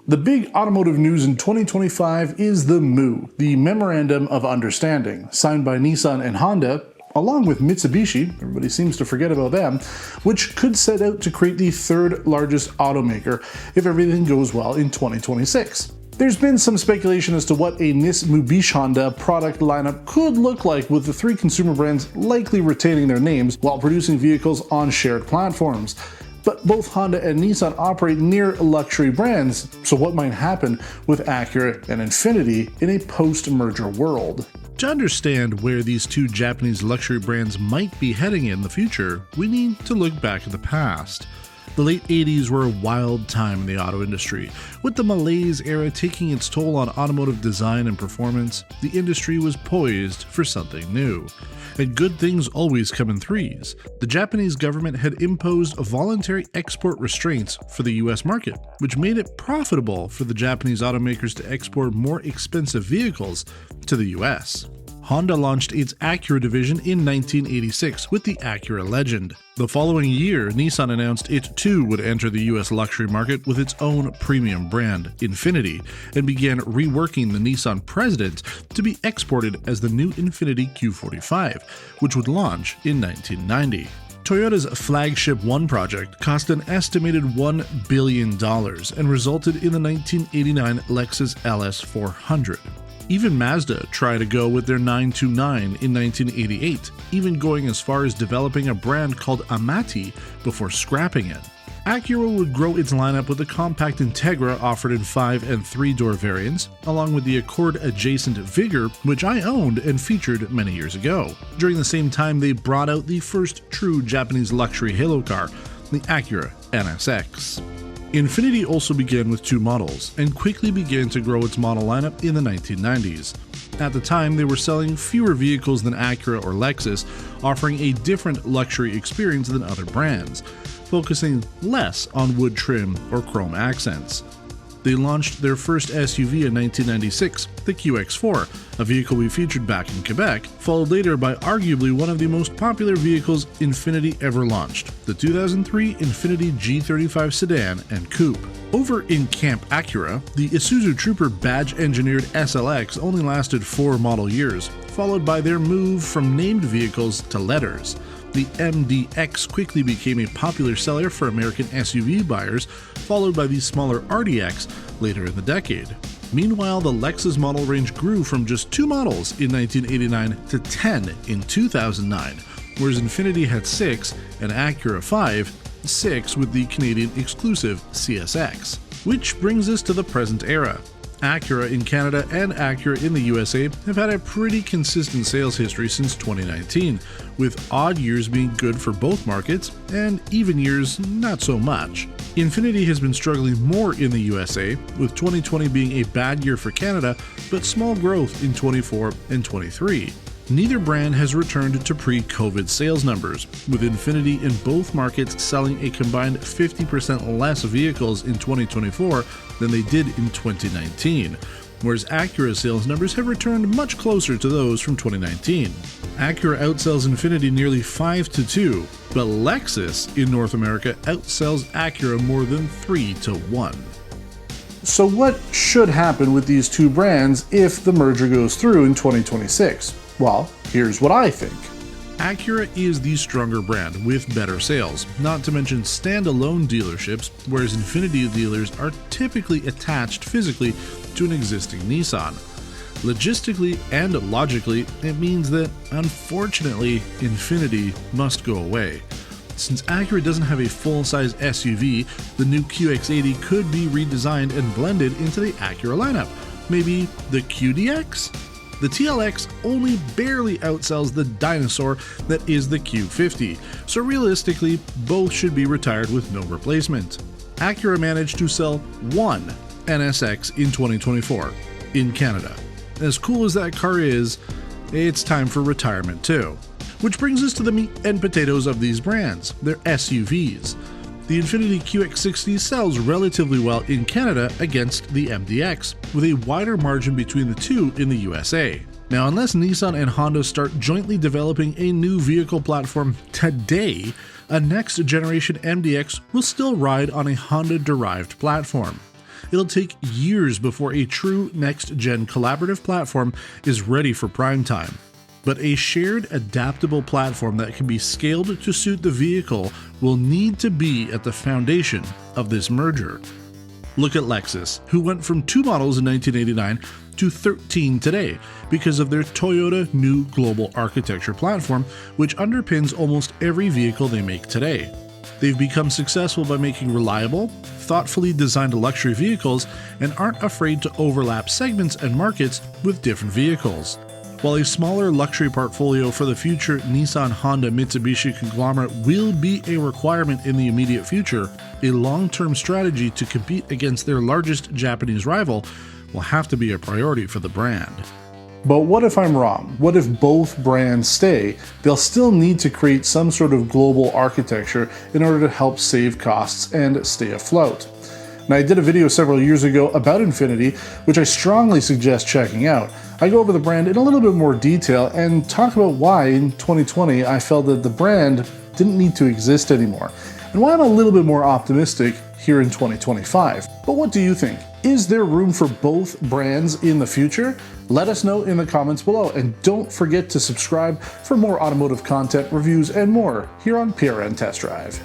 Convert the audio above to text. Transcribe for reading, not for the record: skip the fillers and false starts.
The big automotive news in 2025 is the MOU, the Memorandum of Understanding, signed by Nissan and Honda, along with Mitsubishi, everybody seems to forget about them, which could set out to create the third largest automaker if everything goes well in 2026. There's been some speculation as to what a Mitsubishi Honda product lineup could look like, with the three consumer brands likely retaining their names while producing vehicles on shared platforms. But both Honda and Nissan operate near luxury brands, so what might happen with Acura and Infiniti in a post-merger world? To understand where these two Japanese luxury brands might be heading in the future, we need to look back at the past. The late 80s were a wild time in the auto industry. With the malaise era taking its toll on automotive design and performance, the industry was poised for something new. And good things always come in threes. The Japanese government had imposed voluntary export restraints for the US market, which made it profitable for the Japanese automakers to export more expensive vehicles to the US. Honda launched its Acura division in 1986 with the Acura Legend. The following year, Nissan announced it too would enter the US luxury market with its own premium brand, Infiniti, and began reworking the Nissan President to be exported as the new Infiniti Q45, which would launch in 1990. Toyota's flagship One project cost an estimated $1 billion and resulted in the 1989 Lexus LS400. Even Mazda tried to go with their 929 in 1988, even going as far as developing a brand called Amati before scrapping it. Acura would grow its lineup with the compact Integra offered in 5 and 3-door variants, along with the Accord-adjacent Vigor, which I owned and featured many years ago. During the same time, they brought out the first true Japanese luxury halo car, the Acura NSX. Infiniti also began with 2 models, and quickly began to grow its model lineup in the 1990s. At the time, they were selling fewer vehicles than Acura or Lexus, offering a different luxury experience than other brands, focusing less on wood trim or chrome accents. They launched their first SUV in 1996, the QX4, a vehicle we featured back in Quebec, followed later by arguably one of the most popular vehicles Infiniti ever launched, the 2003 Infiniti G35 sedan and coupe. Over in Camp Acura, the Isuzu Trooper badge-engineered SLX only lasted 4 model years, followed by their move from named vehicles to letters. The MDX quickly became a popular seller for American SUV buyers, followed by the smaller RDX later in the decade. Meanwhile, the Lexus model range grew from just 2 models in 1989 to 10 in 2009, whereas Infiniti had 6 and Acura 6 with the Canadian exclusive CSX. Which brings us to the present era. Acura in Canada and Acura in the USA have had a pretty consistent sales history since 2019, with odd years being good for both markets and even years not so much. Infiniti has been struggling more in the USA, with 2020 being a bad year for Canada, but small growth in 24 and 23. Neither brand has returned to pre-COVID sales numbers, with Infiniti in both markets selling a combined 50% less vehicles in 2024 than they did in 2019, whereas Acura sales numbers have returned much closer to those from 2019. Acura outsells Infiniti nearly 5-2, but Lexus in North America outsells Acura more than 3-1. So what should happen with these two brands if the merger goes through in 2026? Well, here's what I think. Acura is the stronger brand with better sales, not to mention standalone dealerships, whereas Infiniti dealers are typically attached physically to an existing Nissan. Logistically and logically, it means that, unfortunately, Infiniti must go away. Since Acura doesn't have a full-size SUV, the new QX80 could be redesigned and blended into the Acura lineup. Maybe the QDX? The TLX only barely outsells the dinosaur that is the Q50, so realistically, both should be retired with no replacement. Acura managed to sell 1 NSX in 2024 in Canada. As cool as that car is, it's time for retirement too. Which brings us to the meat and potatoes of these brands, their SUVs. The Infiniti QX60 sells relatively well in Canada against the MDX, with a wider margin between the two in the USA. Now, unless Nissan and Honda start jointly developing a new vehicle platform today, a next-generation MDX will still ride on a Honda-derived platform. it'll take years before a true next-gen collaborative platform is ready for prime time. But a shared, adaptable platform that can be scaled to suit the vehicle will need to be at the foundation of this merger. Look at Lexus, who went from 2 models in 1989 to 13 today because of their Toyota New Global Architecture platform, which underpins almost every vehicle they make today. They've become successful by making reliable, thoughtfully designed luxury vehicles and aren't afraid to overlap segments and markets with different vehicles. While a smaller luxury portfolio for the future Nissan, Honda, Mitsubishi conglomerate will be a requirement in the immediate future, a long-term strategy to compete against their largest Japanese rival will have to be a priority for the brand. But what if I'm wrong? What if both brands stay? They'll still need to create some sort of global architecture in order to help save costs and stay afloat. Now, I did a video several years ago about Infiniti, which I strongly suggest checking out. I go over the brand in a little bit more detail and talk about why in 2020 I felt that the brand didn't need to exist anymore, and why I'm a little bit more optimistic here in 2025. But what do you think? Is there room for both brands in the future? Let us know in the comments below, and don't forget to subscribe for more automotive content, reviews, and more here on PRN Test Drive.